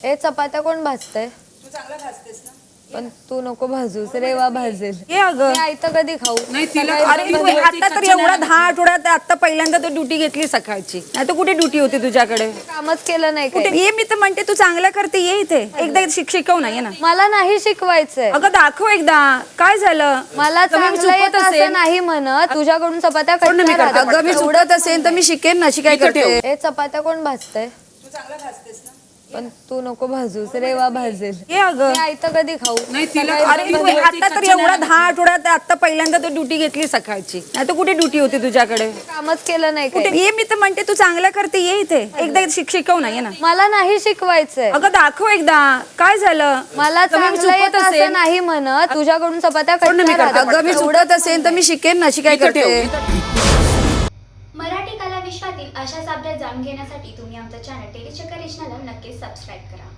ए चपात्या कोण भाजतंय? तू चांगला भाजतेस ना. पण तू नको भाजूस, रेवा भाजेल. ये अगं मी आयतं कधी खाऊ? नाही, तिला सकाळी अरे पण तू कधी- आता तर एवढा 10 आठवड्यात आता पहिल्यांदा तू ड्युटी घेतली सकाळची. नाही तर कुठे ड्युटी होती तुझ्याकडे? कामच केलं नाही कुठे काही. ये, मी तर म्हणते तू चांगलं करते, ये इथे एकदा शिकव ना, ये ना. मला नाही शिकवायचंय. अगं दाखव एकदा काय झालं. मला तर मी चांगलं चुकत येत असेल. असं नाही म्हणत. तुझ्याकडून चपात्या कोण नाही कशा करत? राहतात? अगं मी चुकत असेल तर मी शिकेन ना, काय करते. ए चपात्या कोण भाजतंय? तू चांगला भाजतेस ना. पण तू नको भाजूस, रेवा भाजेल. ये अगं मी आयतं कधी खाऊ? नाही, तिला सकाळी अरे पण तू कधी- आता तर एवढा 10 आठवड्यात आता पहिल्यांदा तू ड्युटी घेतली सकाळची. नाही तर कुठे ड्युटी होती तुझ्याकडे? कामच केलं नाही कुठे काही. ये, मी तर म्हणते तू चांगलं करते, ये इथे एकदा शिकव ना, ये ना. मला नाही शिकवायचंय. अगं दाखव एकदा काय झालं. मला तर मी चांगलं चुकत येत असेल. असं नाही म्हणत. तुझ्याकडून चपात्या कोण नाही कशा करत? राहतात? अगं मी चुकत असेल तर मी शिकेन ना, काय करते. मराठी कला विश्वातील अशाच अपडेट जाणून घेण्यासाठी तुम्ही आमचं चॅनल टेलीचक्कर रिजनला नक्कीच सबस्क्राईब करा.